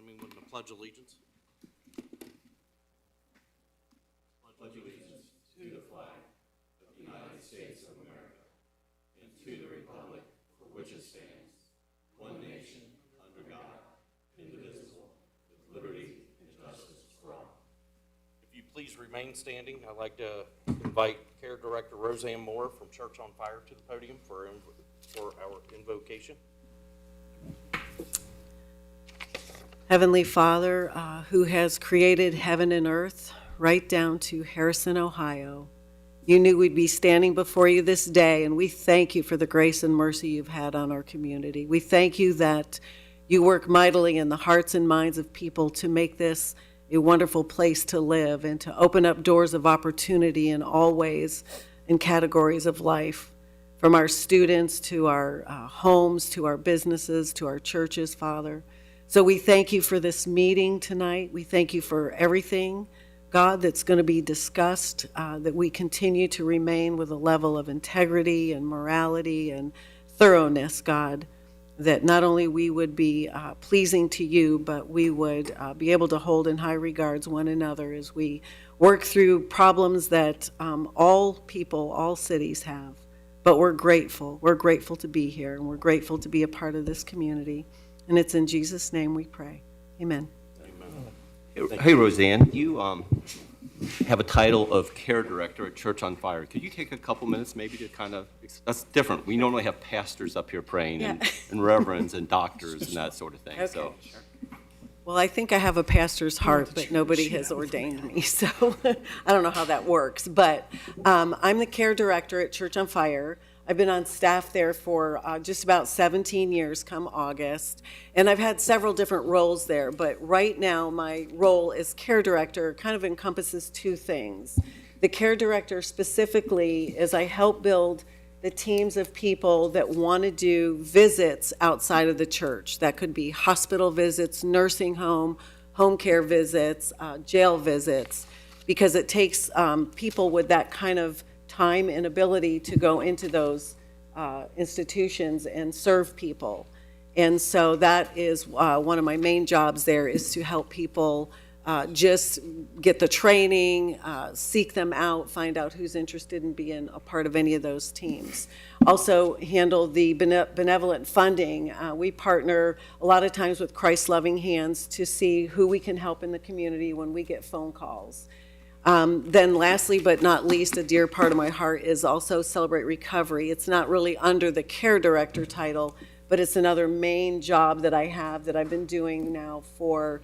Join me with the Pledge of Allegiance. Pledge allegiance to the flag of the United States of America and to the republic for which it stands, one nation, under God, indivisible, with liberty and justice for all. If you please remain standing, I'd like to invite Care Director Roseanne Moore from Church on Fire to the podium for our invocation. Heavenly Father, who has created heaven and earth, right down to Harrison, Ohio, you knew we'd be standing before you this day, and we thank you for the grace and mercy you've had on our community. We thank you that you work mightily in the hearts and minds of people to make this a wonderful place to live and to open up doors of opportunity in all ways and categories of life, from our students to our homes, to our businesses, to our churches, Father. So we thank you for this meeting tonight. We thank you for everything, God, that's going to be discussed, that we continue to remain with a level of integrity and morality and thoroughness, God, that not only we would be pleasing to you, but we would be able to hold in high regards one another as we work through problems that all people, all cities have. But we're grateful. We're grateful to be here, and we're grateful to be a part of this community. And it's in Jesus' name we pray. Amen. Amen. Hey, Roseanne, you have a title of Care Director at Church on Fire. Could you take a couple minutes maybe to kind of, that's different. We normally have pastors up here praying and reverends and doctors and that sort of thing. Okay. So. Well, I think I have a pastor's heart, but nobody has ordained me, so I don't know how that works. But I'm the Care Director at Church on Fire. I've been on staff there for just about 17 years come August, and I've had several different roles there, but right now my role as Care Director kind of encompasses two things. The Care Director specifically is I help build the teams of people that want to do visits outside of the church. That could be hospital visits, nursing home care visits, jail visits, because it takes people with that kind of time and ability to go into those institutions and serve people. And so that is one of my main jobs there, is to help people just get the training, seek them out, find out who's interested in being a part of any of those teams. Also handle the benevolent funding. We partner a lot of times with Christ Loving Hands to see who we can help in the community when we get phone calls. Then lastly, but not least, a dear part of my heart is also Celebrate Recovery. It's not really under the Care Director title, but it's another main job that I have that I've been doing now for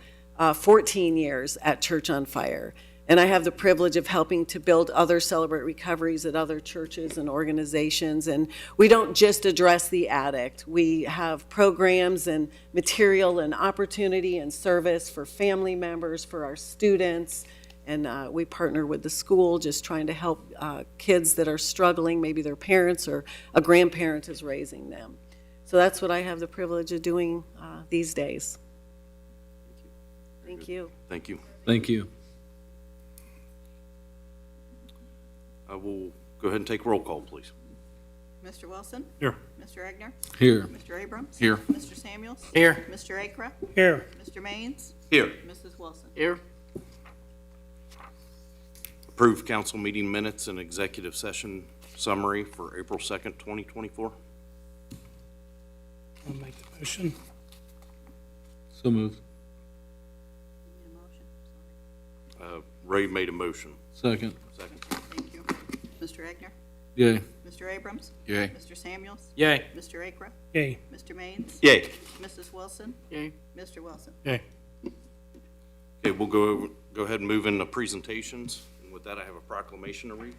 14 years at Church on Fire. And I have the privilege of helping to build other Celebrate Recoveries at other churches and organizations. And we don't just address the addict. We have programs and material and opportunity and service for family members, for our students. And we partner with the school, just trying to help kids that are struggling. Maybe their parents or a grandparent is raising them. So that's what I have the privilege of doing these days. Thank you. Thank you. Thank you. I will go ahead and take roll call, please. Mr. Wilson? Here. Mr. Egner? Here. Mr. Abrams? Here. Mr. Samuels? Here. Mr. Akra? Here. Mr. Maines? Here. Mrs. Wilson? Here. Approved council meeting minutes and executive session summary for April 2nd, 2024. I'll make the motion. So moved. Need a motion? Ray made a motion. Second. Second. Thank you. Mr. Egner? Yay. Mr. Abrams? Yay. Mr. Samuels? Yay. Mr. Akra? Yay. Mr. Maines? Yay. Mrs. Wilson? Yay. Mr. Wilson? Yay. Okay, we'll go ahead and move into presentations. And with that, I have a proclamation to read.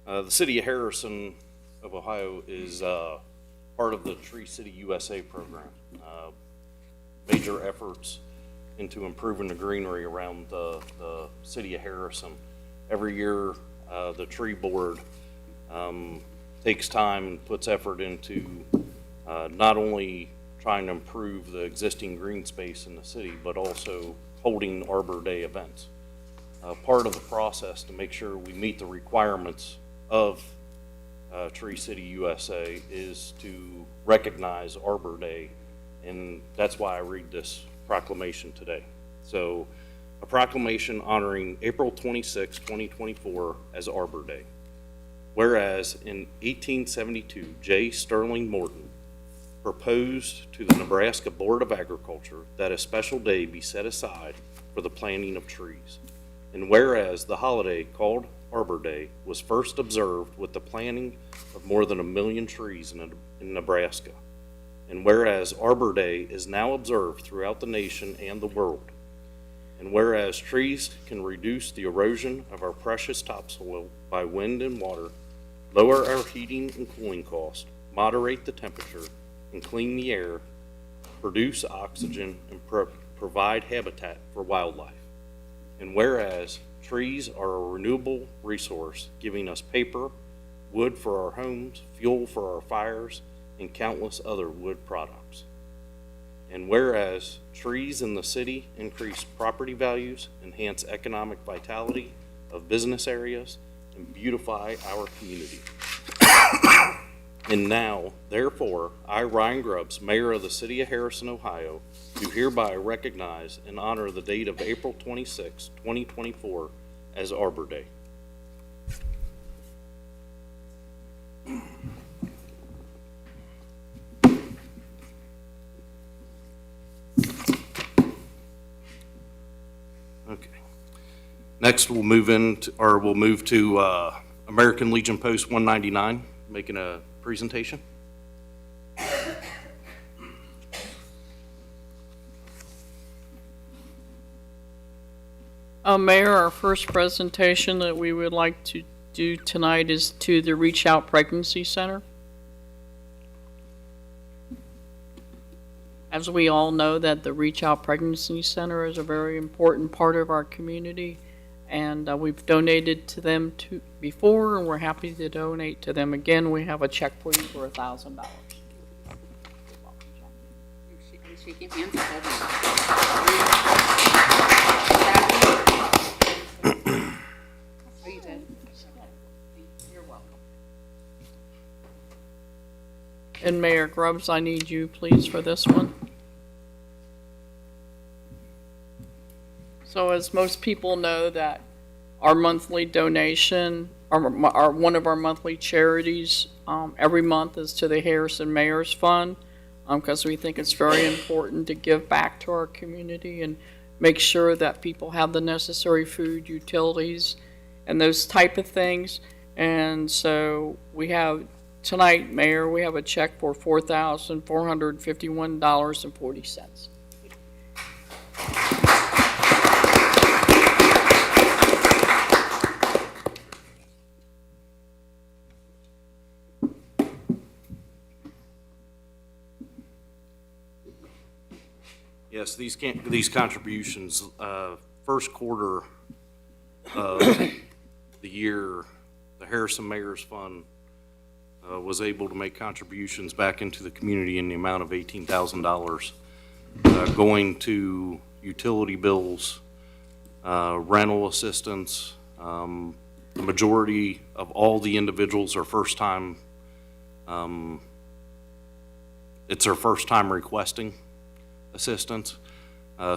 The city of Harrison of Ohio is part of the Tree City USA program. Major efforts into improving the greenery around the city of Harrison. Every year, the tree board takes time and puts effort into not only trying to improve the existing green space in the city, but also holding Arbor Day events. Part of the process to make sure we meet the requirements of Tree City USA is to recognize Arbor Day, and that's why I read this proclamation today. So, a proclamation honoring April 26, 2024 as Arbor Day. Whereas in 1872, J. Sterling Morton proposed to the Nebraska Board of Agriculture that a special day be set aside for the planting of trees. And whereas the holiday called Arbor Day was first observed with the planting of more than 1 million trees in Nebraska. And whereas Arbor Day is now observed throughout the nation and the world. And whereas trees can reduce the erosion of our precious topsoil by wind and water, lower our heating and cooling costs, moderate the temperature, and clean the air, produce oxygen, and provide habitat for wildlife. And whereas trees are a renewable resource, giving us paper, wood for our homes, fuel for our fires, and countless other wood products. And whereas trees in the city increase property values, enhance economic vitality of business areas, and beautify our community. And now, therefore, I, Ryan Grubbs, Mayor of the City of Harrison, Ohio, do hereby recognize and honor the date of April 26, 2024 as Arbor Day. Okay. Next, we'll move to American Legion Post 199, making a presentation. Mayor, our first presentation that we would like to do tonight is to the Reach Out Pregnancy Center. As we all know, that the Reach Out Pregnancy Center is a very important part of our community, and we've donated to them before, and we're happy to donate to them again. We have a check for you for $1,000. I'm shaking hands. Oh, you did? You're welcome. And Mayor Grubbs, I need you, please, for this one. So as most people know, that our monthly donation, our one of our monthly charities every month is to the Harrison Mayor's Fund, because we think it's very important to give back to our community and make sure that people have the necessary food, utilities, and those type of things. And so we have tonight, Mayor, we have a check for $4,451.40. Yes, these contributions, first quarter of the year, the Harrison Mayor's Fund was able to make contributions back into the community in the amount of $18,000, going to utility bills, rental assistance. The majority of all the individuals are first time, it's their first time requesting assistance.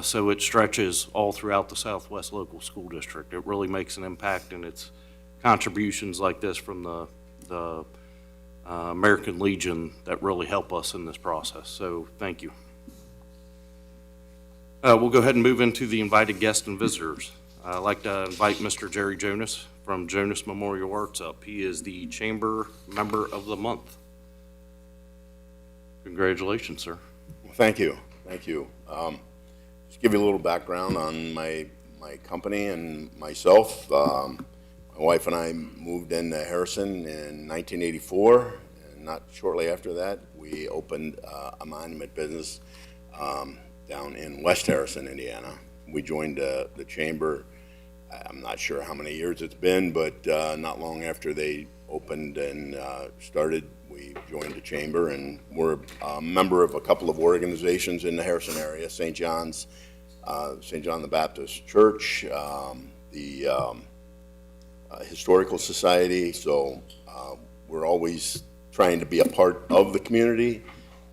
So it stretches all throughout the Southwest Local School District. It really makes an impact, and it's contributions like this from the American Legion that really help us in this process. So thank you. We'll go ahead and move into the invited guests and visitors. I'd like to invite Mr. Jerry Jonas from Jonas Memorial Arts up. He is the Chamber Member of the Month. Congratulations, sir. Well, thank you. Thank you. Just give you a little background on my company and myself. My wife and I moved into Harrison in 1984, and not shortly after that, we opened a monument business down in West Harrison, Indiana. We joined the Chamber. I'm not sure how many years it's been, but not long after they opened and started, we joined the Chamber, and we're a member of a couple of organizations in the Harrison area, St. John the Baptist Church, the Historical Society. So we're always trying to be a part of the community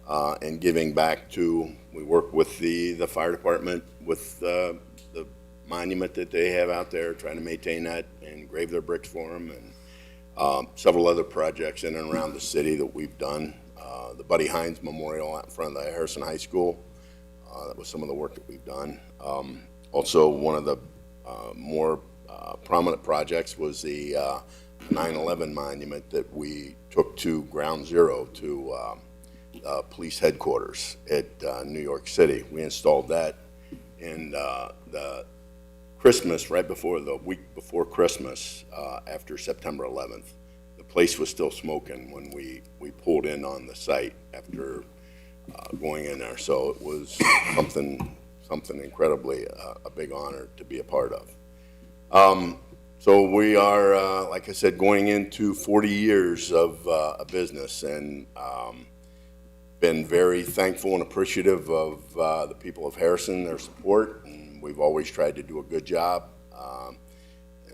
and giving back to, we work with the fire department with the monument that they have out there, trying to maintain that and engrave their bricks for them, and several other projects in and around the city that we've done. The Buddy Hines Memorial out in front of the Harrison High School, that was some of the work that we've done. Also, one of the more prominent projects was the 9/11 monument that we took to Ground Zero to police headquarters at New York City. We installed that in the Christmas, right before the week before Christmas, after September 11th. The place was still smoking when we pulled in on the site after going in there. So it was something incredibly a big honor to be a part of. So we are, like I said, going into 40 years of a business, and been very thankful and appreciative of the people of Harrison, their support, and we've always tried to do a good job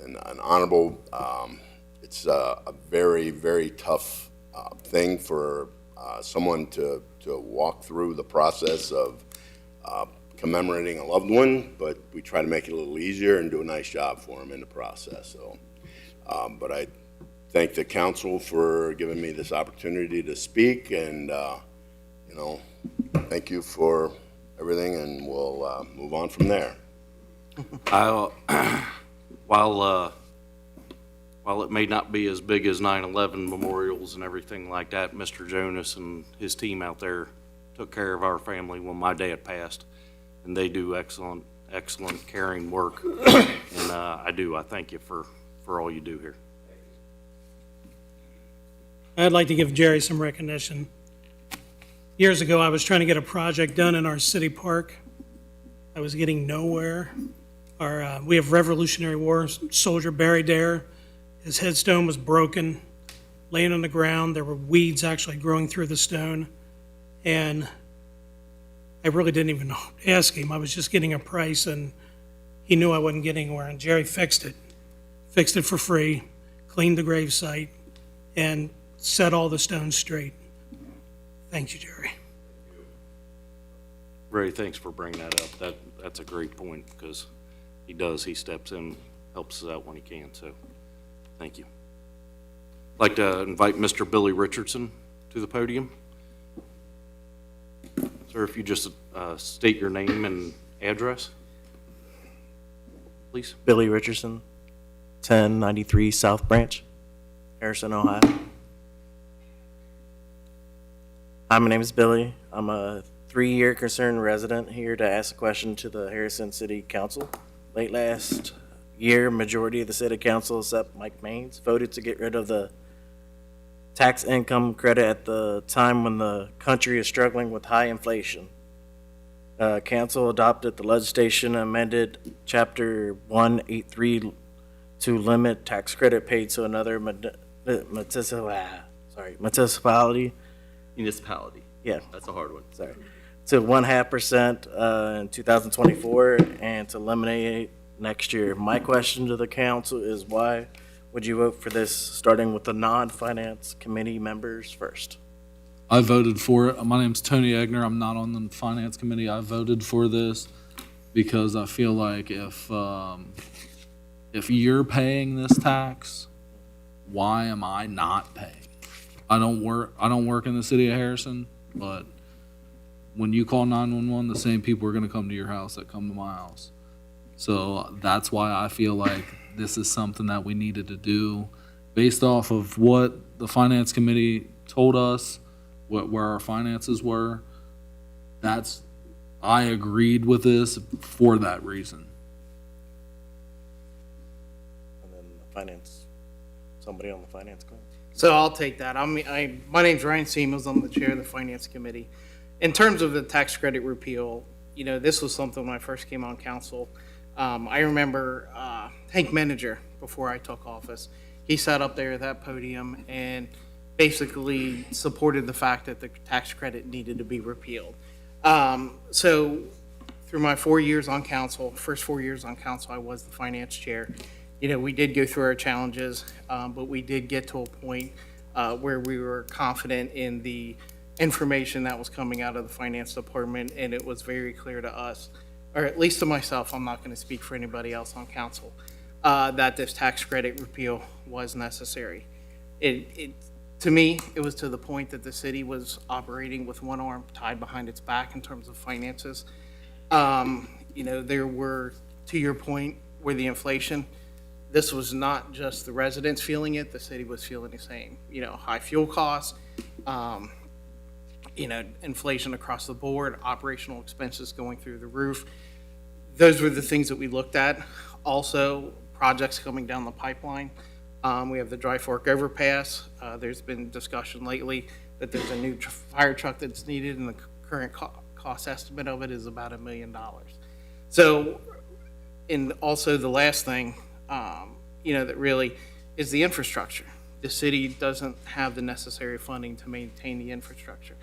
and an honorable. It's a very, very tough thing for someone to walk through the process of commemorating a loved one, but we try to make it a little easier and do a nice job for them in the process. So, but I thank the council for giving me this opportunity to speak, and you know, thank you for everything, and we'll move on from there. While it may not be as big as 9/11 memorials and everything like that, Mr. Jonas and his team out there took care of our family when my dad passed, and they do excellent, caring work. And I thank you for all you do here. I'd like to give Jerry some recognition. Years ago, I was trying to get a project done in our city park. I was getting nowhere. We have Revolutionary War soldier buried there. His headstone was broken, laying on the ground. There were weeds actually growing through the stone. And I really didn't even ask him. I was just getting a price, and he knew I wasn't getting anywhere. And Jerry fixed it for free, cleaned the grave site, and set all the stones straight. Thank you, Jerry. Ray, thanks for bringing that up. That's a great point, because he steps in, helps us out when he can, so thank you. I'd like to invite Mr. Billy Richardson to the podium. Sir, if you just state your name and address, please. Billy Richardson, 1093 South Branch, Harrison, Ohio. Hi, my name is Billy. I'm a 3-year concerned resident here to ask a question to the Harrison City Council. Late last year, majority of the city council, except Mike Maines, voted to get rid of the tax income credit at the time when the country is struggling with high inflation. Council adopted the legislation amended Chapter 183 to limit tax credit paid to another municipality. Yeah. That's a hard one. Sorry. To 0.5% in 2024 and to eliminate it next year. My question to the council is, why would you vote for this, starting with the non-finance committee members first? I voted for it. My name's Tony Egner. I'm not on the finance committee. I voted for this because I feel like if you're paying this tax, why am I not paying? I don't work in the city of Harrison, but when you call 911, the same people are going to come to your house that come to my house. So that's why I feel like this is something that we needed to do based off of what the finance committee told us, where our finances were. I agreed with this for that reason. And then the finance, somebody on the finance committee? So I'll take that. My name's Ryan Seamles. I'm the chair of the finance committee. In terms of the tax credit repeal, this was something when I first came on council. I remember Hank Manager, before I took office, he sat up there at that podium and basically supported the fact that the tax credit needed to be repealed. So through my 4 years on council, first 4 years on council, I was the finance chair. We did go through our challenges, but we did get to a point where we were confident in the information that was coming out of the finance department, and it was very clear to us, or at least to myself, I'm not going to speak for anybody else on council, that this tax credit repeal was necessary. To me, it was to the point that the city was operating with one arm tied behind its back in terms of finances. There were, to your point, where the inflation, this was not just the residents feeling it, the city was feeling the same. High fuel costs, inflation across the board, operational expenses going through the roof. Those were the things that we looked at. Also, projects coming down the pipeline. We have the Dry Fork overpass. There's been discussion lately that there's a new fire truck that's needed, and the current cost estimate of it is about $1 million. So, and also the last thing, that really is the infrastructure. The city doesn't have the necessary funding to maintain the infrastructure.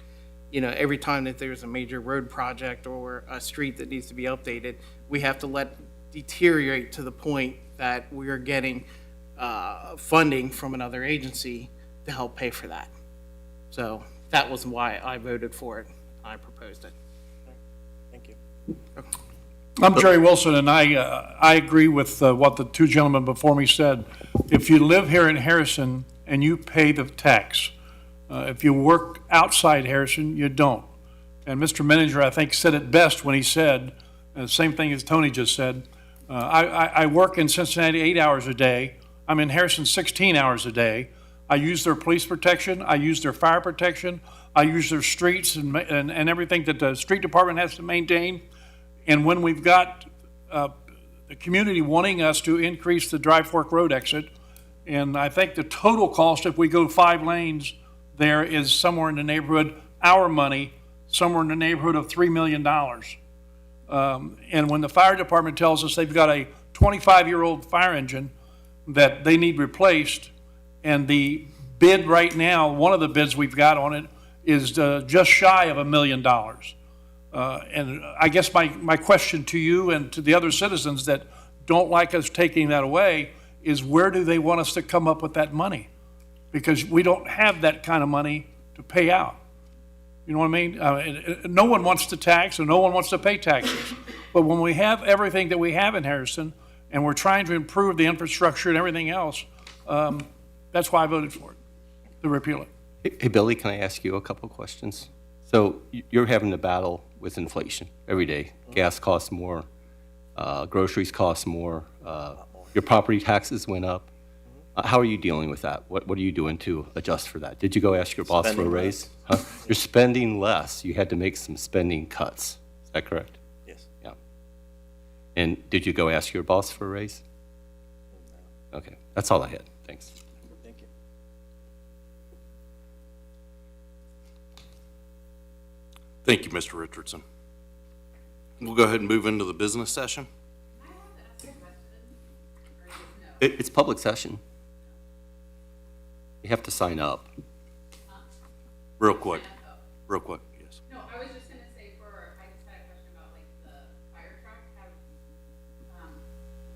Every time that there's a major road project or a street that needs to be updated, we have to let deteriorate to the point that we are getting funding from another agency to help pay for that. So that was why I voted for it. I proposed it. Thank you. I'm Jerry Wilson, and I agree with what the two gentlemen before me said. If you live here in Harrison and you pay the tax, if you work outside Harrison, you don't. And Mr. Menninger, I think, said it best when he said, the same thing as Tony just said, I work in Cincinnati 8 hours a day. I'm in Harrison 16 hours a day. I use their police protection. I use their fire protection. I use their streets and everything that the street department has to maintain. And when we've got the community wanting us to increase the Dry Fork Road exit, and I think the total cost, if we go 5 lanes there, is somewhere in the neighborhood, our money, somewhere in the neighborhood of $3 million. And when the fire department tells us they've got a 25-year-old fire engine that they need replaced, and the bid right now, one of the bids we've got on it, is just shy of $1 million. And I guess my question to you and to the other citizens that don't like us taking that away is, where do they want us to come up with that money? Because we don't have that kind of money to pay out. You know what I mean? No one wants to tax, and no one wants to pay taxes. But when we have everything that we have in Harrison, and we're trying to improve the infrastructure and everything else, that's why I voted for it, to repeal it. Hey, Billy, can I ask you a couple questions? So you're having to battle with inflation every day. Gas costs more, groceries cost more, your property taxes went up. How are you dealing with that? What are you doing to adjust for that? Did you go ask your boss for a raise? Huh? You're spending less. You had to make some spending cuts. Is that correct? Yes. Yeah. And did you go ask your boss for a raise? No. Okay, that's all I had. Thanks. Thank you. Thank you, Mr. Richardson. We'll go ahead and move into the business session. It's public session. You have to sign up. Real quick, yes. No, I was just gonna say I just had a question about like the fire truck. We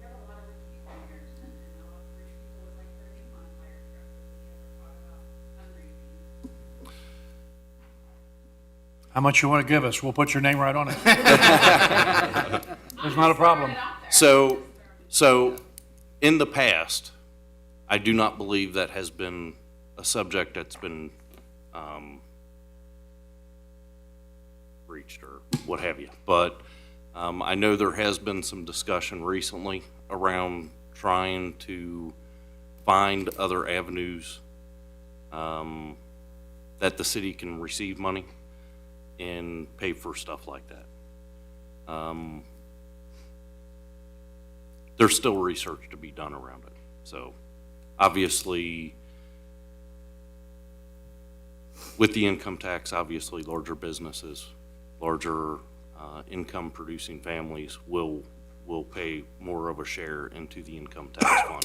have a lot of rich people in Harrison, and a lot of rich people would like their name on a fire truck. Did we ever talk about fundraising? How much you want to give us? We'll put your name right on it. There's not a problem. So in the past, I do not believe that has been a subject that's been breached or what have you. But I know there has been some discussion recently around trying to find other avenues that the city can receive money and pay for stuff like that. There's still research to be done around it. So obviously, with the income tax, obviously larger businesses, larger income producing families will pay more of a share into the income tax fund.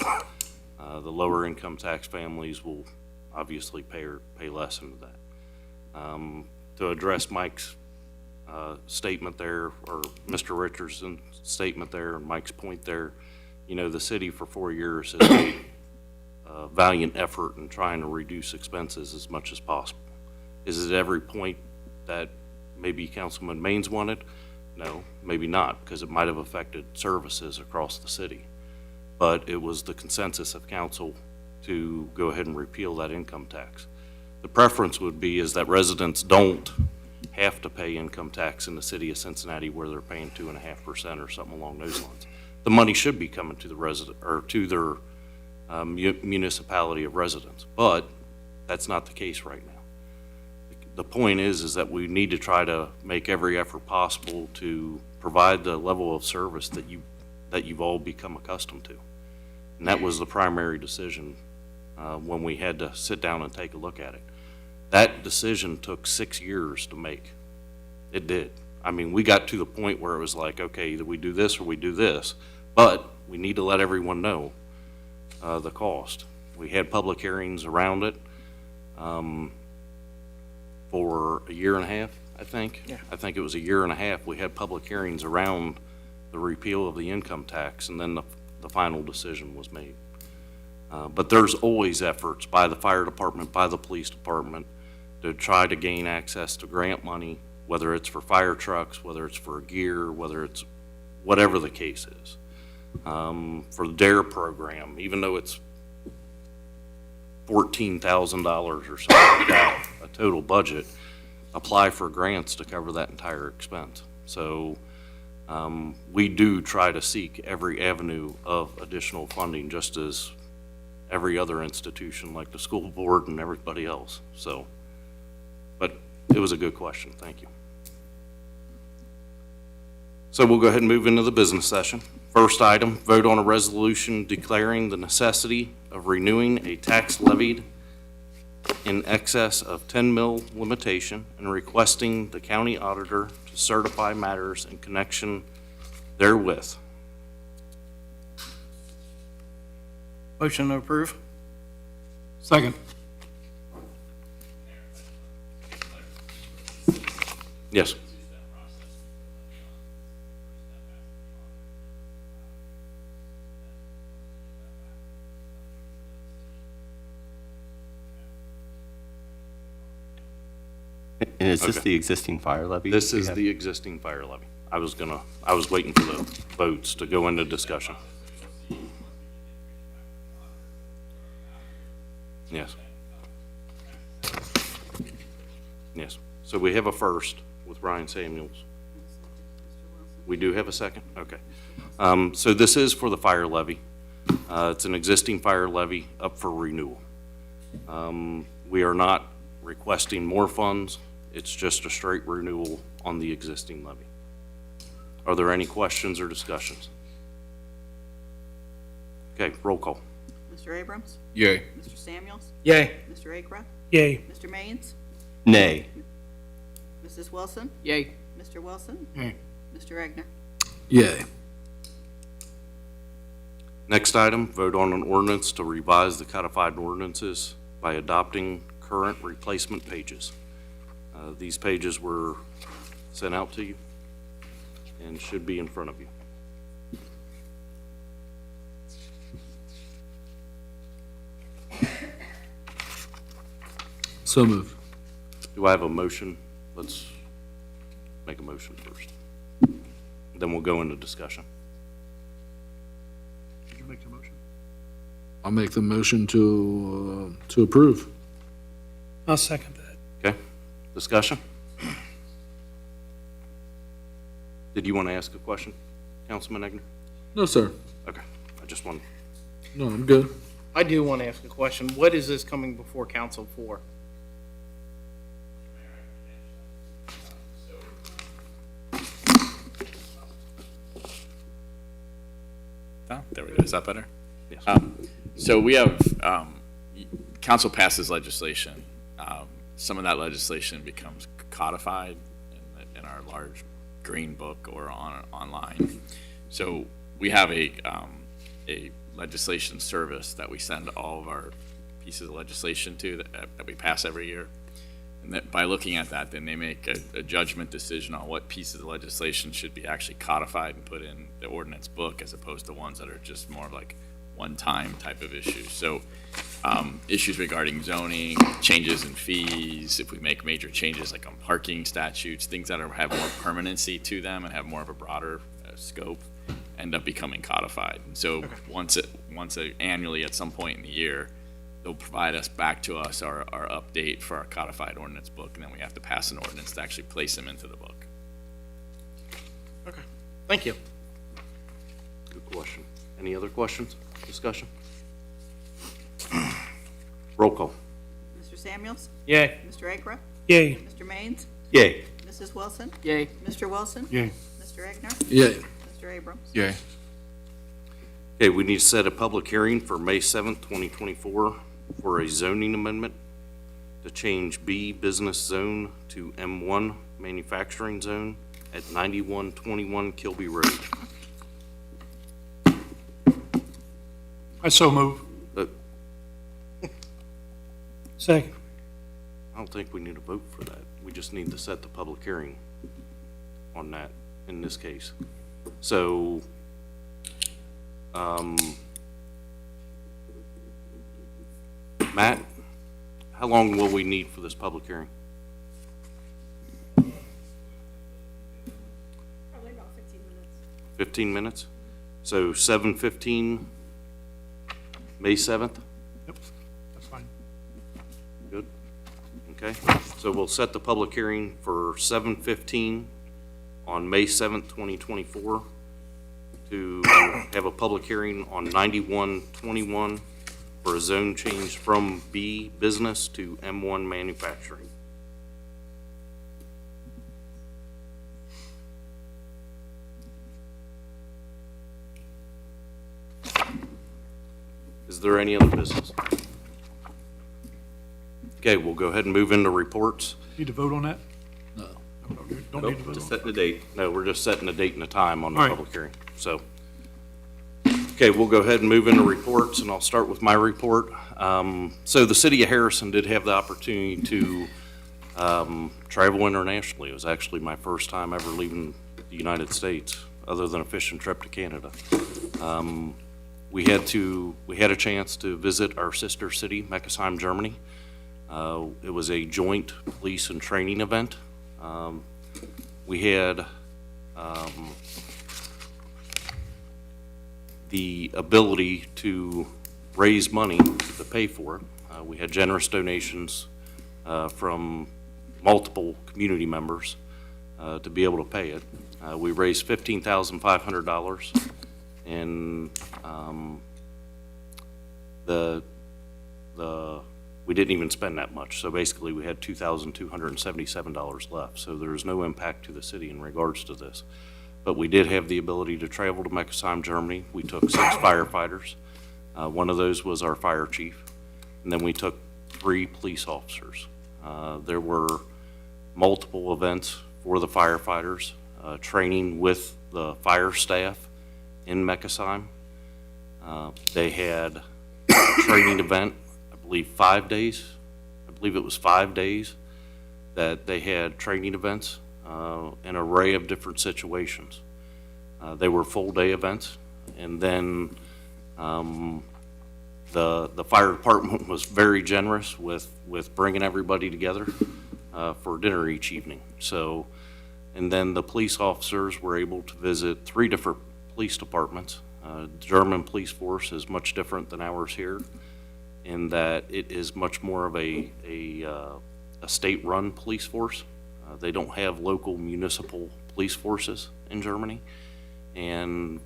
The lower income tax families will obviously pay less into that. To address Mike's statement there, or Mr. Richardson's statement there, and Mike's point there, the city for 4 years has made valiant effort in trying to reduce expenses as much as possible. Is it every point that maybe Councilman Maines wanted? No, maybe not, because it might have affected services across the city. But it was the consensus of council to go ahead and repeal that income tax. The preference would be is that residents don't have to pay income tax in the city of Cincinnati where they're paying 2.5% or something along those lines. The money should be coming to the resident, or to their municipality of residents, but that's not the case right now. The point is that we need to try to make every effort possible to provide the level of service that you've all become accustomed to. And that was the primary decision when we had to sit down and take a look at it. That decision took 6 years to make. It did. I mean, we got to the point where it was like, okay, either we do this or we do this, but we need to let everyone know the cost. We had public hearings around it for a year and a half, I think. Yeah. I think it was a year and a half. We had public hearings around the repeal of the income tax, and then the final decision was made. But there's always efforts by the fire department, by the police department, to try to gain access to grant money, whether it's for fire trucks, whether it's for gear, whether it's whatever the case is. For the DARE program, even though it's $14,000 or something like that, a total budget, apply for grants to cover that entire expense. So we do try to seek every avenue of additional funding, just as every other institution like the school board and everybody else. So, but it was a good question. Thank you. So we'll go ahead and move into the business session. First item, vote on a resolution declaring the necessity of renewing a tax levied in excess of 10 mil limitation and requesting the county auditor to certify matters in connection therewith. Motion to approve? Second. Yes. And is this Okay. the existing fire levy? This we is have? the existing fire levy. I was waiting for the votes to go into discussion. Yes. Yes. So we have a first with Ryan Samuels. We do have a second? Okay. So this is for the fire levy. It's an existing fire levy up for renewal. We are not requesting more funds. It's just a straight renewal on the existing levy. Are there any questions or discussions? Okay, roll call. Mr. Abrams? Yay. Mr. Samuels? Yay. Mr. Akra? Yay. Mr. Maines? Nay. Mrs. Wilson? Yay. Mr. Wilson? Yay. Mr. Regner? Yay. Next item, vote on an ordinance to revise the codified ordinances by adopting current replacement pages. These pages were sent out to you and should be in front of you. So moved. Do I have a motion? Let's make a motion first. Then we'll go into discussion. Did you make the motion? I'll make the motion to approve. I'll second that. Okay, discussion? Did you want to ask a question, Councilman Egner? No, sir. Okay, I just want, No, I'm good. I do want to ask a question. What is this coming before council for? Oh, there we go. Is that better? yes. So we have, council passes legislation. Some of that legislation becomes codified in our large green book or online. So we have a legislation service that we send all of our pieces of legislation to that we pass every year. And that by looking at that, then they make a judgment decision on what pieces of legislation should be actually codified and put in the ordinance book as opposed to ones that are just more like one-time type of issues. So issues regarding zoning, changes in fees, if we make major changes like on parking statutes, things that have more permanency to them and have more of a broader scope, end up becoming codified. And so once annually at some point in the year, they'll provide us back to us our update for our codified ordinance book, and then we have to pass an ordinance to actually place them into the book. Okay, thank you. Good question. Any other questions, discussion? Roll call. Mr. Samuels? Yay. Mr. Agra? Yay. Mr. Maines? Yay. Mrs. Wilson? Yay. Mr. Wilson? Yay. Mr. Egner? Yeah. Mr. Abrams? Yay. Okay, we need to set a public hearing for May 7th, 2024 for a zoning amendment to change B Business Zone to M1 Manufacturing Zone at 9121 Kilby Road. I so move. Second. I don't think we need a vote for that. We just need to set the public hearing on that in this case. So, Matt, how long will we need for this public hearing? Probably about 15 minutes. 15 minutes? So 7:15, May 7th? Yep, that's fine. Good. Okay, so we'll set the public hearing for 7:15 on May 7th, 2024 to have a public hearing on 9121 for a zone change from B Business to M1 Manufacturing. Is there any other business? Okay, we'll go ahead and move into reports. Need to vote on that? No. Don't need to vote Just on it. setting the date. No, we're just setting the date and the time on the All right. public hearing, so. Okay, we'll go ahead and move into reports, and I'll start with my report. So the city of Harrison did have the opportunity to travel internationally. It was actually my first time ever leaving the United States, other than a fishing trip to Canada. We had a chance to visit our sister city, Meckesheim, Germany. It was a joint police and training event. We had the ability to raise money to pay for it. We had generous donations from multiple community members to be able to pay it. We raised $15,500, and we didn't even spend that much. So basically, we had $2,277 left. So there's no impact to the city in regards to this. But we did have the ability to travel to Meckesheim, Germany. We took 6 firefighters. One of those was our fire chief. And then we took 3 police officers. There were multiple events for the firefighters, training with the fire staff in Meckesheim. They had a training event, I believe 5 days. I believe it was 5 days that they had training events, an array of different situations. They were full-day events, and then the fire department was very generous with bringing everybody together for dinner each evening. So, and then the police officers were able to visit 3 different police departments. The German police force is much different than ours here, in that it is much more of a state-run police force. They don't have local municipal police forces in Germany, and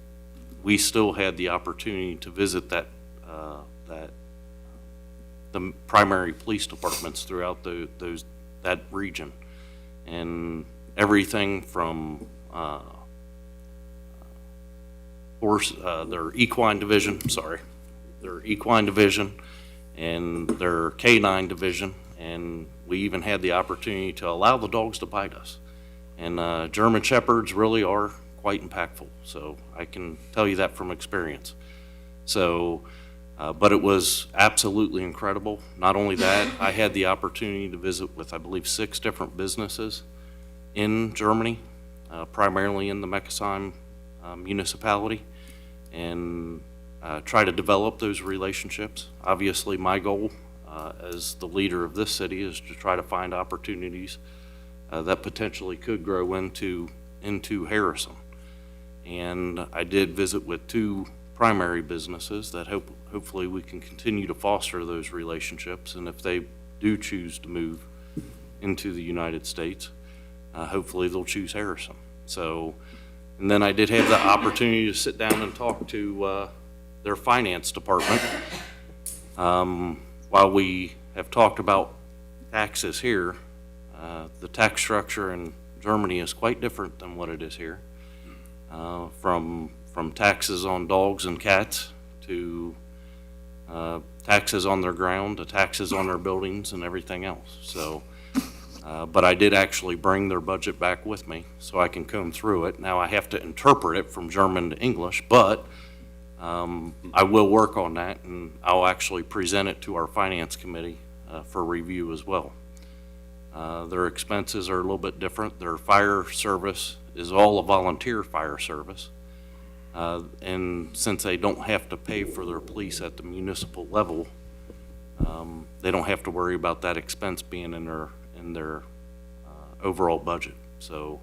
we still had the opportunity to visit the primary police departments throughout that region, and everything from their equine division, and their canine division, and we even had the opportunity to allow the dogs to bite us. And German Shepherds really are quite impactful, so I can tell you that from experience. So, but it was absolutely incredible. Not only that, I had the opportunity to visit with, I believe, 6 different businesses in Germany, primarily in the Meckesheim municipality, and try to develop those relationships. Obviously, my goal as the leader of this city is to try to find opportunities that potentially could grow into Harrison. And I did visit with 2 primary businesses that hopefully we can continue to foster those relationships. And if they do choose to move into the United States, hopefully they'll choose Harrison. So, and then I did have the opportunity to sit down and talk to their finance department. While we have talked about taxes here, the tax structure in Germany is quite different than what it is here. From taxes on dogs and cats to taxes on their ground to taxes on their buildings and everything else. So, but I did actually bring their budget back with me so I can comb through it. Now I have to interpret it from German to English, but I will work on that, and I'll actually present it to our finance committee for review as well. Their expenses are a little bit different. Their fire service is all a volunteer fire service. And since they don't have to pay for their police at the municipal level, they don't have to worry about that expense being in their overall budget. So,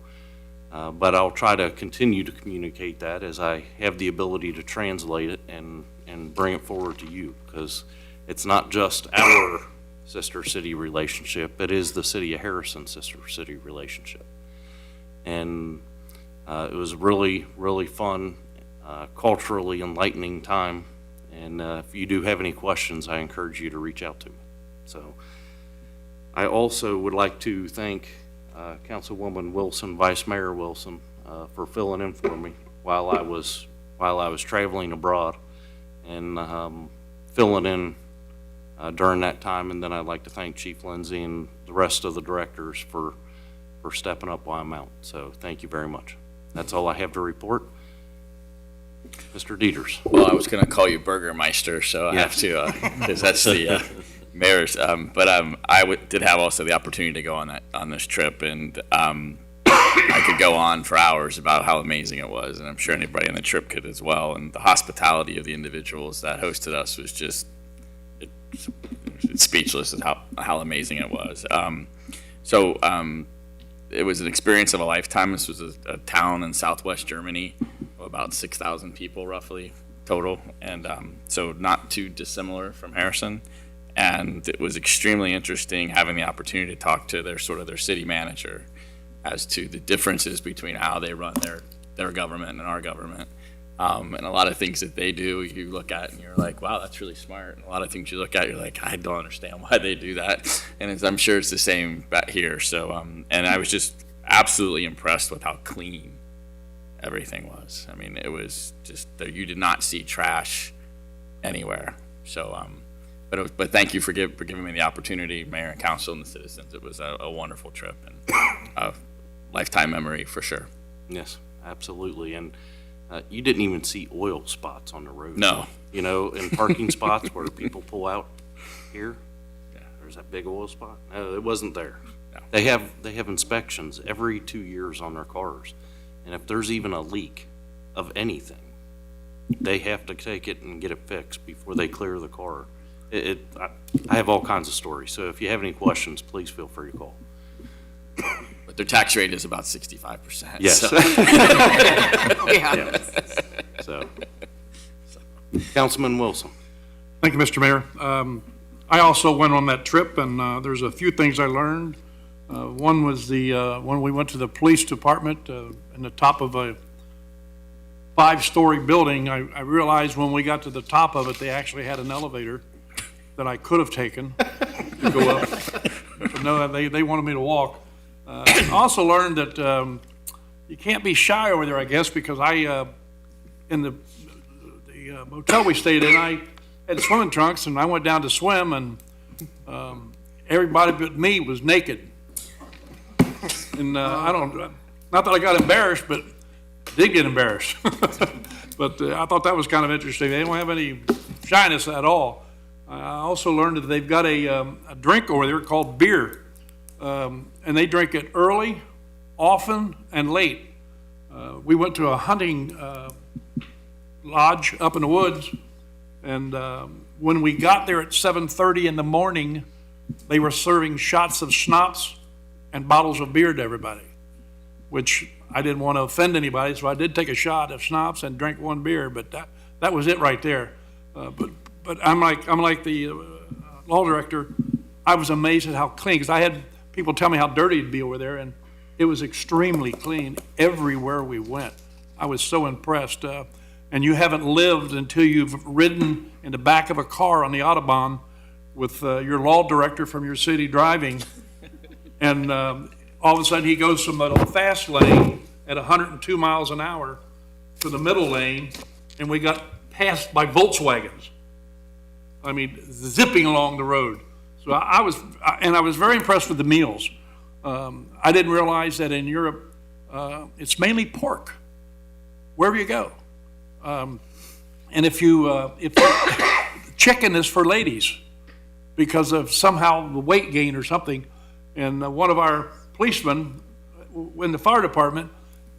but I'll try to continue to communicate that as I have the ability to translate it and bring it forward to you, because it's not just our sister city relationship, it is the city of Harrison sister city relationship. And it was really, really fun, culturally enlightening time. And if you do have any questions, I encourage you to reach out to me. So I also would like to thank Councilwoman Wilson, Vice Mayor Wilson, for filling in for me while I was traveling abroad and filling in during that time. And then I'd like to thank Chief Lindsay and the rest of the directors for stepping up while I'm out. So thank you very much. That's all I have to report. Mr. Dieters. Well, I was going to call you Burgermeister, so I have to, because that's the mayor's. But I did have also the opportunity to go on this trip, and I could go on for hours about how amazing it was, and I'm sure anybody on the trip could as well. And the hospitality of the individuals that hosted us was just it's speechless at how amazing it was. It was an experience of a lifetime. This was a town in southwest Germany, about 6,000 people roughly total, and so not too dissimilar from Harrison. And it was extremely interesting having the opportunity to talk to their city manager as to the differences between how they run their government and our government. And a lot of things that they do, you look at and you're like, wow, that's really smart. And a lot of things you look at, you're like, I don't understand why they do that. And I'm sure it's the same back here. So, and I was just absolutely impressed with how clean everything was. I mean, it was just, you did not see trash anywhere. So, but thank you for giving me the opportunity, Mayor and Council and the citizens. It was a wonderful trip and a lifetime memory for sure. Yes, absolutely. And you didn't even see oil spots on the road. No. You know, in parking spots where people pull out here, there's that big oil spot. No, it wasn't there. No. They have inspections every 2 years on their cars. And if there's even a leak of anything, they have to take it and get it fixed before they clear the car. I have all kinds of stories. So if you have any questions, please feel free to call. But their tax rate is about 65%. Yes. So. Yeah. So, Councilman Wilson. Thank you, Mr. Mayor. I also went on that trip, and there's a few things I learned. One was when we went to the police department in the top of a 5-story building. I realized when we got to the top of it, they actually had an elevator that I could have taken to go up. But no, they wanted me to walk. I also learned that you can't be shy over there, I guess, because in the motel we stayed in, I had swimming trunks, and I went down to swim, and everybody but me was naked. And not that I got embarrassed, but I did get embarrassed. But I thought that was kind of interesting. They don't have any shyness at all. I also learned that they've got a drink over there called beer. And they drink it early, often, and late. We went to a hunting lodge up in the woods And when we got there at 7:30 in the morning, they were serving shots of schnapps and bottles of beer to everybody, which I didn't want to offend anybody, so I did take a shot of schnapps and drank one beer, but that was it right there. But I'm like the law director. I was amazed at how clean, because I had people tell me how dirty it'd be over there, and it was extremely clean everywhere we went. I was so impressed. And you haven't lived until you've ridden in the back of a car on the Autobahn with your law director from your city driving, and all of a sudden he goes from the fast lane at 102 miles an hour to the middle lane, and we got passed by Volkswagens. I mean, zipping along the road. So I was very impressed with the meals. I didn't realize that in Europe, it's mainly pork, wherever you go. And if chicken is for ladies because of somehow the weight gain or something. And one of our policemen in the fire department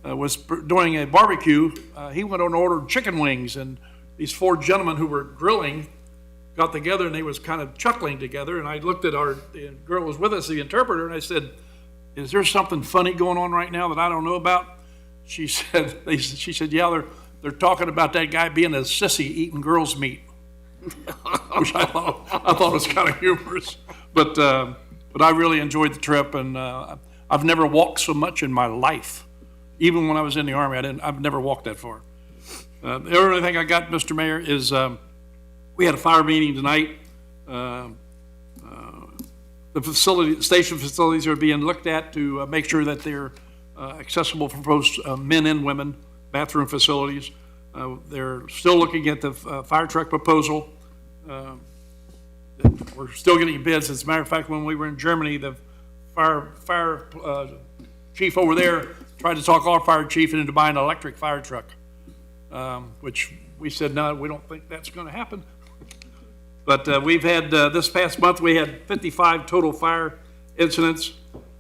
was doing a barbecue. He went on and ordered chicken wings, and these four gentlemen who were grilling got together and they was kind of chuckling together. And I looked at the girl who was with us, the interpreter, and I said, "Is there something funny going on right now that I don't know about?" She said, "Yeah, they're talking about that guy being a sissy eating girls' meat," which I thought was kind of humorous. But I really enjoyed the trip, and I've never walked so much in my life. Even when I was in the Army, I've never walked that far. The only thing I got, Mr. Mayor, is we had a fire meeting tonight. The station facilities are being looked at to make sure that they're accessible for both men and women, bathroom facilities. They're still looking at the fire truck proposal. We're still getting bids. As a matter of fact, when we were in Germany, the fire chief over there tried to talk our fire chief into buying an electric fire truck, which we said, no, we don't think that's going to happen. But we've had, this past month, we had 55 total fire incidents.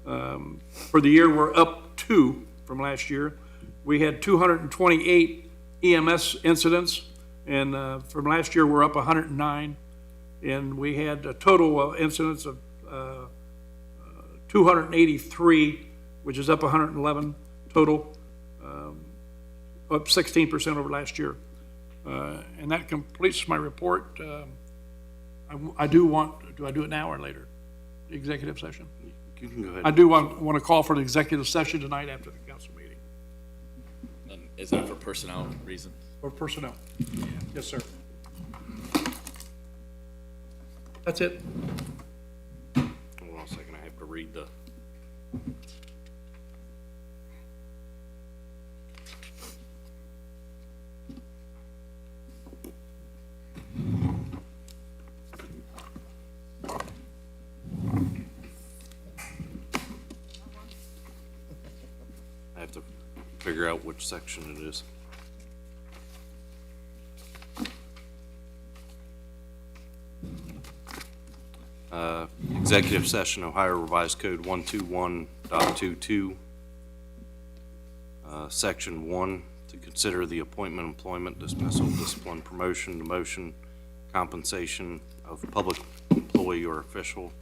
For the year, we're up 2 from last year. We had 228 EMS incidents, and from last year, we're up 109. And we had a total incidents of 283, which is up 111 total, up 16% over last year. And that completes my report. Do I do it now or later? The executive session? You can go ahead. I do want to call for the executive session tonight after the council meeting. And is that for personnel reasons? For personnel. Yes, sir. That's it. Hold on a second, I have to read the. I have to figure out which section it is. Executive session, Ohio Revised Code 121.22, Section 1, to consider the appointment, employment, dismissal, discipline, promotion, demotion, compensation of public employee or official,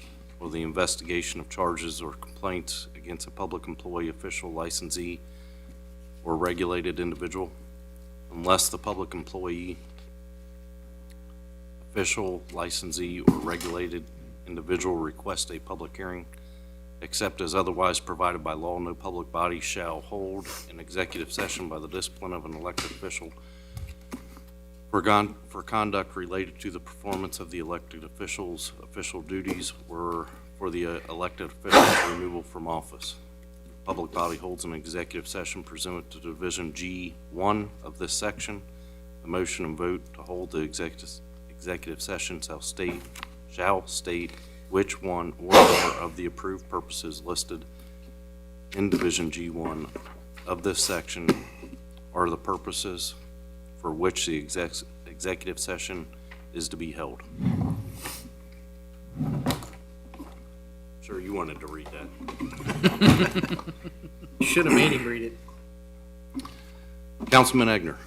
or the investigation of charges or complaints against a public employee, official, licensee, or regulated individual, unless the public employee, official, licensee, or regulated individual request a public hearing, except as otherwise provided by law. No public body shall hold an executive session by the discipline of an elected official for conduct related to the performance of the elected official's official duties or for the elected official's removal from office. Public body holds an executive session pursuant to Division G1 of this section. The motion and vote to hold the executive session shall state which one or more of the approved purposes listed in Division G1 of this section are the purposes for which the executive session is to be held. Sure, you wanted to read that. Should have made him read it. Councilman Egner,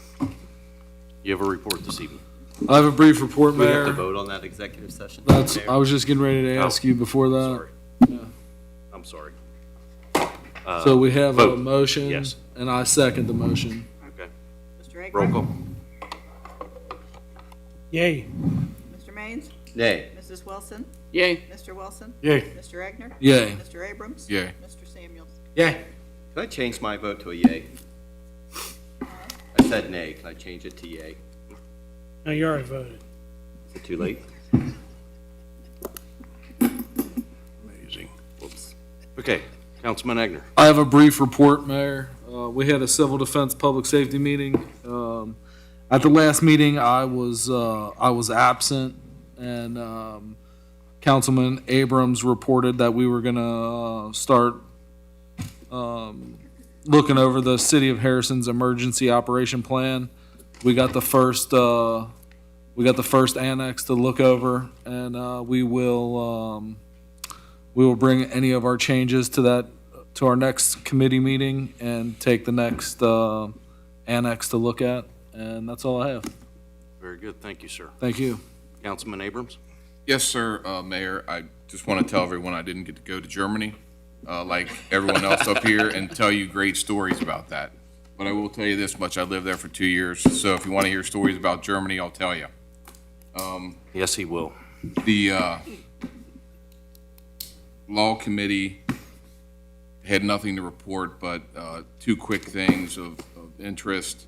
you have a report this evening. I have a brief report, Do we have to Mayor. vote on that executive session? That's, Mayor? I was just getting ready to ask you before that. Sorry. I'm sorry. So we have a Vote. motion. Yes. And I second the motion. Okay. Mr. Roll Agram? call. Yay. Mr. Maines? Nay. Mrs. Wilson? Yay. Mr. Wilson? Yay. Mr. Egner? Yay. Mr. Abrams? Yay. Mr. Samuels? Yay. Can I change my vote to a yay? I said nay. Can I change it to yay? No, you already voted. Is it too late? Amazing. Whoops. Okay, Councilman Egner. I have a brief report, Mayor. We had a civil defense public safety meeting. At the last meeting, I was absent, and Councilman Abrams reported that we were gonna start looking over the City of Harrison's emergency operation plan. We got the first annex to look over, and we will bring any of our changes to our next committee meeting and take the next annex to look at, and that's all I have. Very good, thank you, sir. Thank you. Councilman Abrams? Yes, sir, Mayor. I just want to tell everyone I didn't get to go to Germany, like everyone else up here, and tell you great stories about that. But I will tell you this much, I lived there for 2 years, so if you want to hear stories about Germany, I'll tell you. Yes, he will. The Law Committee had nothing to report, but two quick things of interest.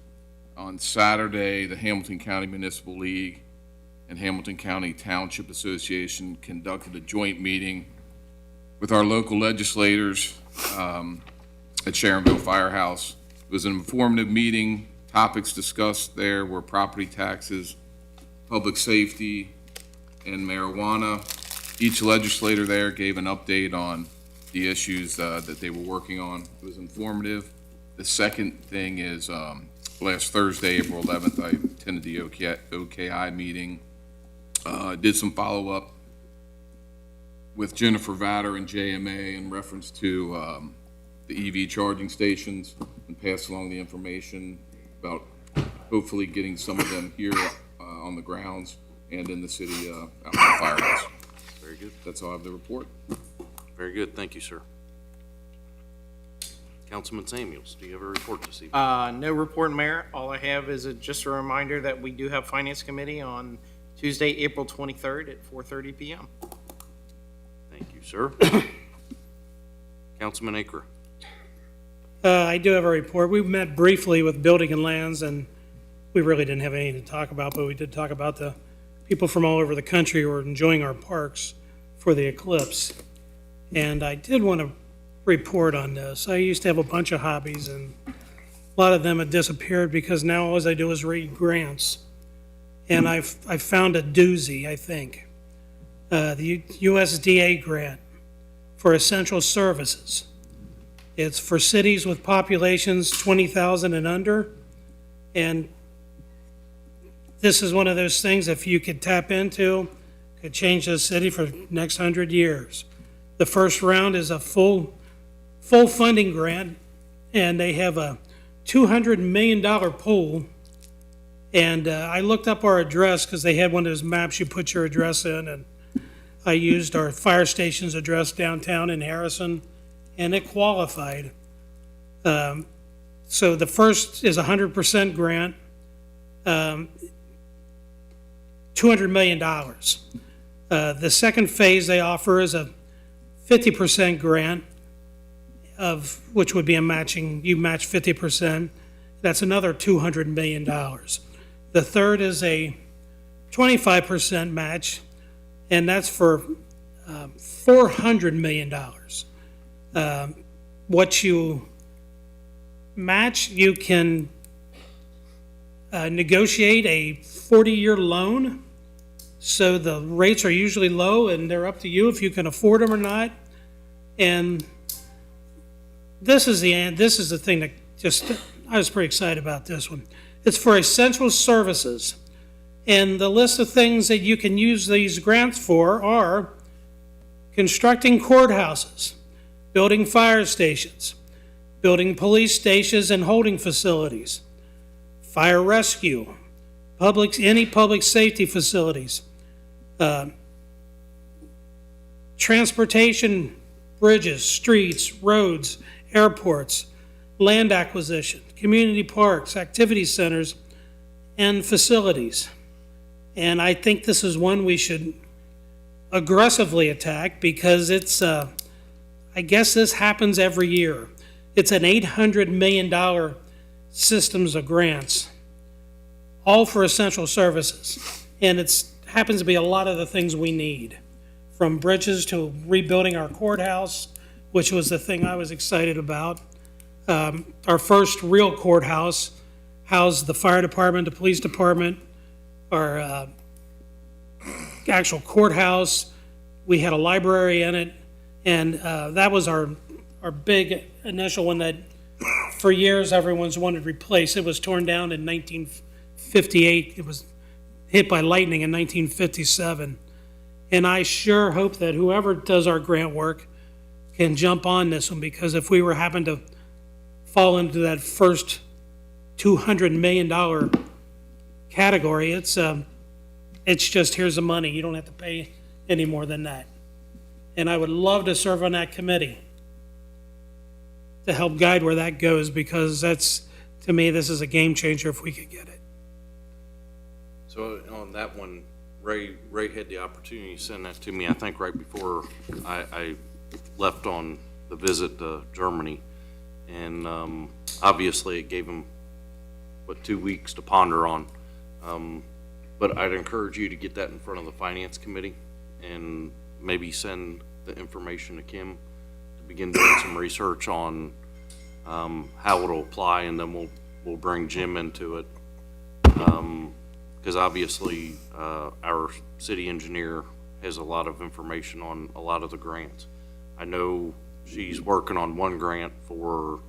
On Saturday, the Hamilton County Municipal League and Hamilton County Township Association conducted a joint meeting with our local legislators at Sharonville Firehouse. It was an informative meeting. Topics discussed there were property taxes, public safety, and marijuana. Each legislator there gave an update on the issues that they were working on. It was informative. The second thing is last Thursday, April 11th, I attended the OKI meeting. Did some follow-up with Jennifer Vatter and JMA in reference to the EV charging stations, and passed along the information about hopefully getting some of them here on the grounds and in the city out in the firehouse. Very good, That's all I have to report. very good, thank you, sir. Councilman Samuels, do you have a report this evening? No report, Mayor. All I have is just a reminder that we do have Finance Committee on Tuesday, April 23rd at 4:30 PM. Thank you, sir. Councilman Acre. I do have a report. We met briefly with Building and Lands, and we really didn't have anything to talk about, but we did talk about the people from all over the country who are enjoying our parks for the eclipse. And I did want to report on this. I used to have a bunch of hobbies, and a lot of them have disappeared because now all I do is read grants. And I've found a doozy, I think. The USDA grant for essential services. It's for cities with populations 20,000 and under. And this is one of those things, if you could tap into, could change the city for the next 100 years. The first round is a full funding grant, and they have a $200 million pool. And I looked up our address because they had one of those maps you put your address in, and I used our fire station's address downtown in Harrison, and it qualified. So the first is a 100% grant, $200 million. The second phase they offer is a 50% grant, of which would be a matching, you match 50%. That's another $200 million. The third is a 25% match, and that's for $400 million. What you match, you can negotiate a 40-year loan, so the rates are usually low, and they're up to you if you can afford them or not. And this is the thing that I was pretty excited about this one. It's for essential services. And the list of things that you can use these grants for are constructing courthouses, building fire stations, building police stations and holding facilities, fire rescue, any public safety facilities, transportation, bridges, streets, roads, airports, land acquisition, community parks, activity centers, and facilities. And I think this is one we should aggressively attack because it's, I guess this happens every year. It's an $800 million systems of grants, all for essential services. And it happens to be a lot of the things we need, from bridges to rebuilding our courthouse, which was the thing I was excited about. Our first real courthouse housed the fire department, the police department, our actual courthouse. We had a library in it, and that was our big initial one that for years everyone's wanted replaced. It was torn down in 1958. It was hit by lightning in 1957. And I sure hope that whoever does our grant work can jump on this one, because if we were happen to fall into that first $200 million category, it's just, here's the money. You don't have to pay any more than that. And I would love to serve on that committee to help guide where that goes, because that's, to me, this is a game changer if we could get it. So on that one, Ray had the opportunity to send that to me, I think right before I left on the visit to Germany. And obviously it gave him, 2 weeks to ponder on. But I'd encourage you to get that in front of the Finance Committee and maybe send the information to Kim to begin doing some research on how it'll apply, and then we'll bring Jim into it. Because obviously our city engineer has a lot of information on a lot of the grants. I know she's working on one grant for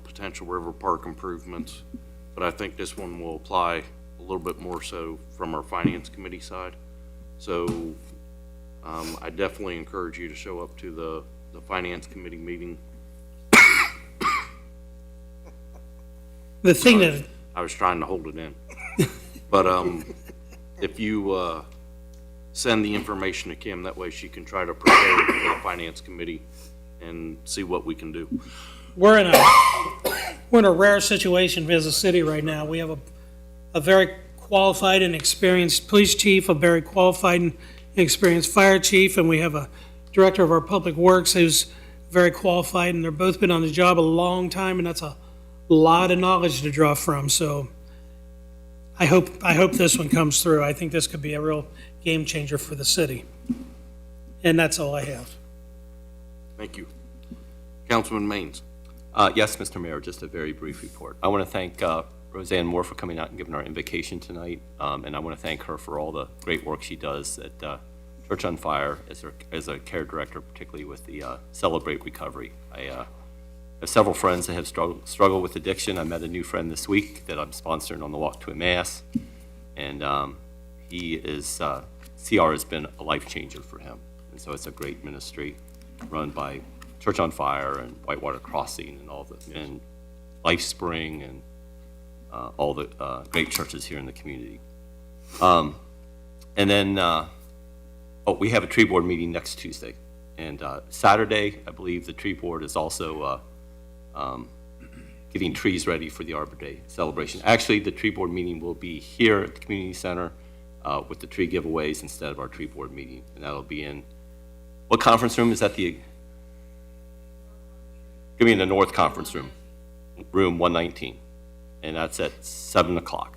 potential river park improvements, but I think this one will apply a little bit more so from our Finance Committee side. So I definitely encourage you to show up to the Finance Committee meeting. The thing that I was trying to hold it in. But if you send the information to Kim, that way she can try to prepare it for the Finance Committee and see what we can do. we're in a rare situation as a city right now. We have a very qualified and experienced police chief, a very qualified and experienced fire chief, and we have a director of our public works who's very qualified, and they've both been on the job a long time, and that's a lot of knowledge to draw from. So I hope this one comes through. I think this could be a real game changer for the city. And that's all I have. Thank you. Councilman Maines. Yes, Mr. Mayor, just a very brief report. I want to thank Roseanne Moore for coming out and giving our invocation tonight, and I want to thank her for all the great work she does at Church on Fire as a care director, particularly with the Celebrate Recovery. I have several friends that have struggled with addiction. I met a new friend this week that I'm sponsoring on the Walk to Emmaus, and he is CR has been a life changer for him, and so it's a great ministry run by Church on Fire and Whitewater Crossing and all the and Life Spring and all the great churches here in the community. And then we have a tree board meeting next Tuesday, and Saturday I believe the tree board is also getting trees ready for the Arbor Day celebration. Actually, the tree board meeting will be here at the community center with the tree giveaways instead of our tree board meeting, and that'll be in what conference room is that? Give me in the North Conference Room, room 119, and that's at 7 o'clock.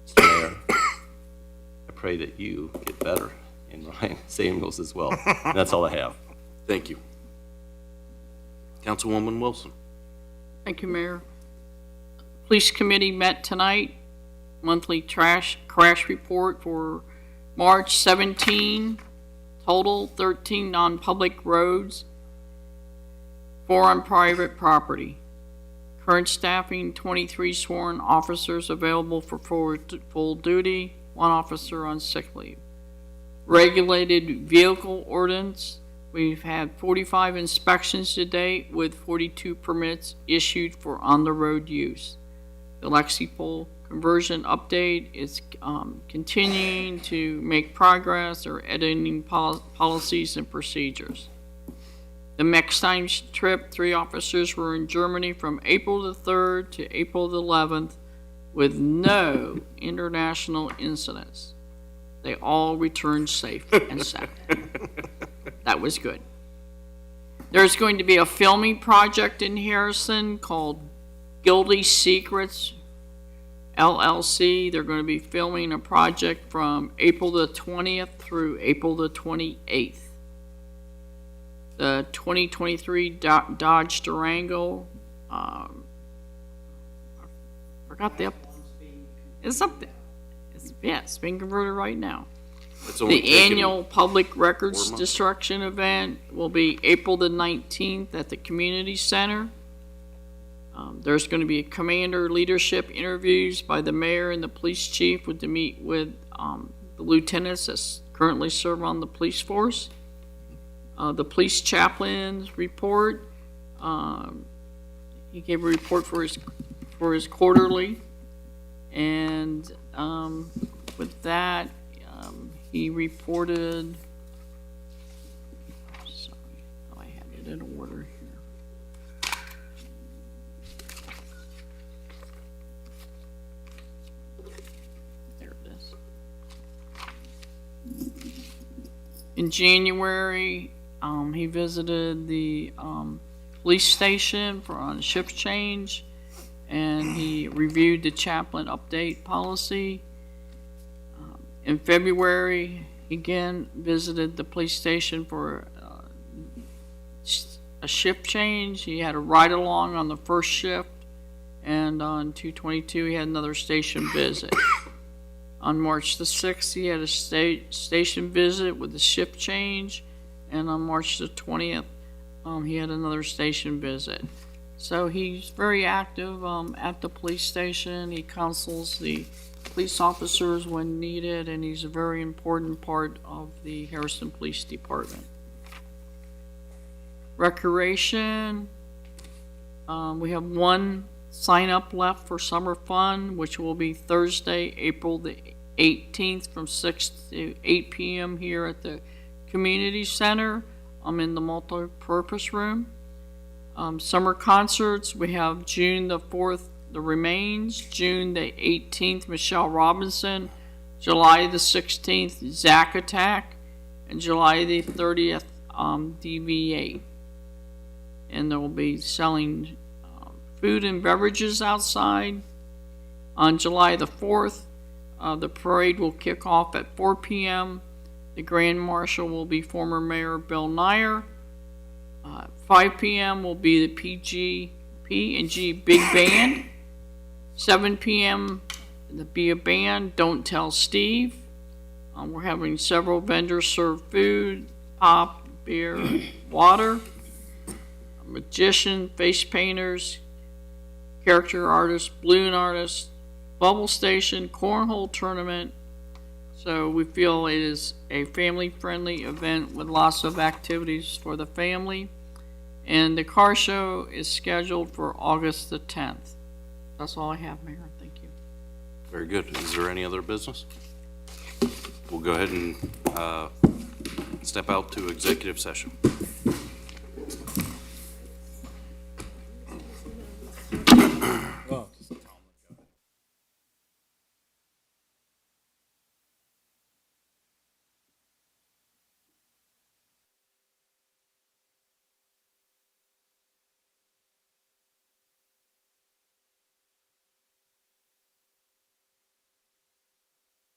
Mr. Mayor, I pray that you get better in Ryan Samuels as well. And that's all I have. Thank you. Councilwoman Wilson. Thank you, Mayor. Police Committee met tonight. Monthly crash report for March 17. Total 13 non-public roads, 4 on private property. Current staffing 23 sworn officers available for full duty, 1 officer on sick leave. Regulated vehicle ordinance, we've had 45 inspections to date with 42 permits issued for on-the-road use. The Lexipol conversion update is continuing to make progress or editing policies and procedures. The next time's trip, 3 officers were in Germany from April the 3rd to April the 11th with no international incidents. They all returned safe and sound. That was good. There's going to be a filming project in Harrison called Guilty Secrets LLC. They're going to be filming a project from April the 20th through April the 28th. The 2023 Dodge Durango, I forgot the, it's up there. It's being converted right now. It's only The taken annual public records 4 months. destruction event will be April the 19th at the community center. There's going to be commander leadership interviews by the mayor and the police chief to meet with the lieutenants that currently serve on the police force. The police chaplain's report. He gave a report for his quarterly, and with that, he reported. Sorry, I had it in order here. There it is. In January, he visited the police station on a shift change, and he reviewed the chaplain update policy. In February, he again visited the police station for a shift change. He had a ride-along on the first shift, and on 2/22, he had another station visit. On March the 6th, he had a station visit with a shift change, and on March the 20th, he had another station visit. So he's very active at the police station. He counsels the police officers when needed, and he's a very important part of the Harrison Police Department. Recreation, we have 1 sign-up left for summer fun, which will be Thursday, April the 18th from 6 to 8 p.m. here at the community center. I'm in the multi-purpose room. Summer concerts, we have June the 4th, The Remains, June the 18th, Michelle Robinson, July the 16th, Zack Attack, and July the 30th, DV8. And they will be selling food and beverages outside. On July the 4th, the parade will kick off at 4 p.m. The Grand Marshal will be former Mayor Bill Nyer. 5 p.m. will be the P&G Big Band. 7 p.m. there'll be a band, Don't Tell Steve. We're having several vendors serve food, pop, beer, water. A magician, face painters, character artists, balloon artists, bubble station, cornhole tournament. So we feel it is a family-friendly event with lots of activities for the family. And the car show is scheduled for August the 10th. That's all I have, Mayor. Thank you. Very good. Is there any other business? We'll go ahead and step out to executive session.